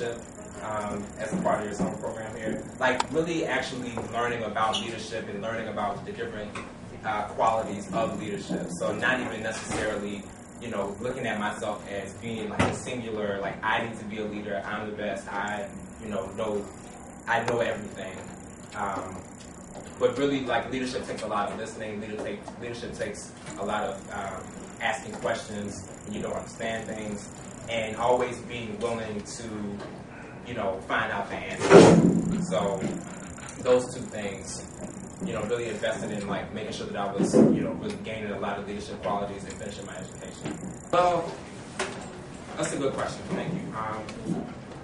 leadership as a part of your summer program here. Like really actually learning about leadership and learning about the different qualities of leadership. So not even necessarily, you know, looking at myself as being like a singular, like I need to be a leader, I'm the best, I know everything. But really, like, leadership takes a lot of listening. Leadership takes a lot of asking questions when you don't understand things, and always being willing to, you know, find out the answer. So those two things, you know, really invested in, like, making sure that I was, you know, really gaining a lot of leadership qualities and finishing my education. Well, that's a good question. Thank you.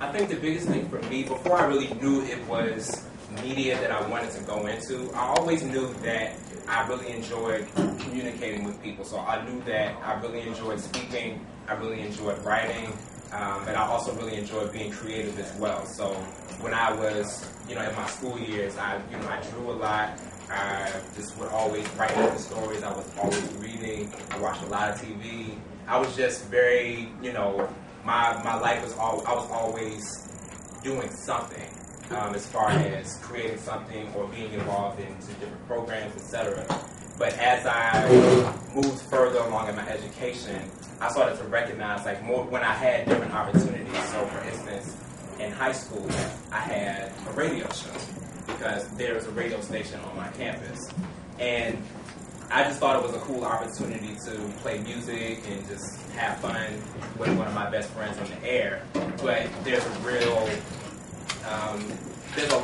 I think the biggest thing for me, before I really knew it was media that I wanted to go into, I always knew that I really enjoyed communicating with people. So I knew that I really enjoyed speaking, I really enjoyed writing, and I also really enjoyed being creative as well. So when I was, you know, in my school years, I drew a lot. I just would always write different stories. I was always reading. I watched a lot of TV. I was just very, you know, my life was I was always doing something. As far as creating something or being involved into different programs, etc. But as I moved further along in my education, I started to recognize like more when I had different opportunities. So for instance, in high school, I had a radio show because there was a radio station on my campus. And I just thought it was a cool opportunity to play music and just have fun with one of my best friends on the air. But there's a real there's a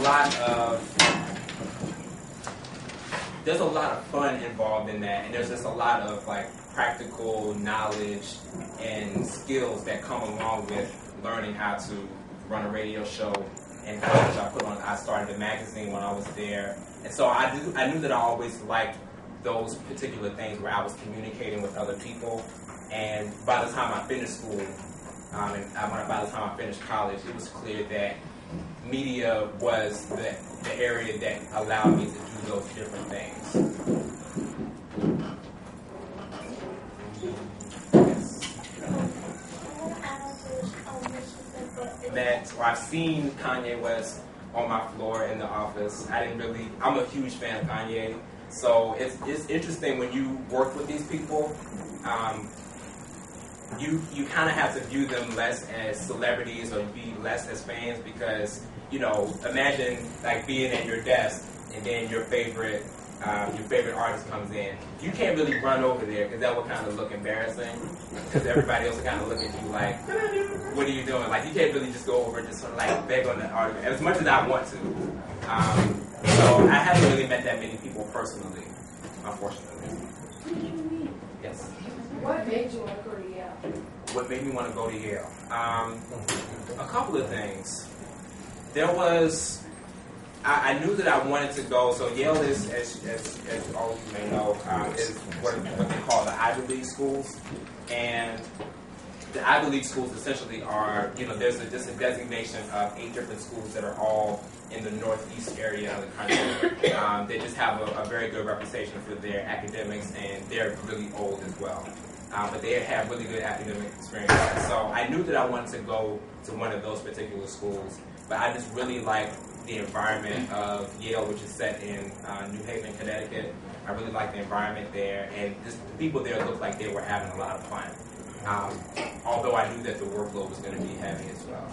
lot of fun involved in that, and there's just a lot of like practical knowledge and skills that come along with learning how to run a radio show. And I started a magazine when I was there, and so I knew that I always liked those particular things where I was communicating with other people. And by the time I finished school, by the time I finished college, it was clear that media was the area that allowed me to do those different things. I've seen Kanye West on my floor in the office. I'm a huge fan of Kanye, so it's interesting when you work with these people. You kind of have to view them less as celebrities or be less as fans because, you know, imagine like being at your desk and then your favorite artist comes in. You can't really run over there because that would kind of look embarrassing because everybody else will kind of look at you like, what are you doing? Like you can't really just go over and just sort of like beg on the artist as much as I want to. So I haven't really met that many people personally, unfortunately. Yes. What made you want to go to Yale? What made me want to go to Yale? A couple of things. There was, I knew that I wanted to go, so Yale is, as all of you may know, is what they call the Ivy League schools. And the Ivy League schools essentially are, you know, there's just a designation of 8 different schools that are all in the northeast area of the country. They just have a very good reputation for their academics, and they're really old as well. But they have really good academic experience. So I knew that I wanted to go to one of those particular schools, but I just really liked the environment of Yale, which is set in New Haven, Connecticut. I really liked the environment there, and just the people there looked like they were having a lot of fun. Although I knew that the workload was going to be heavy as well.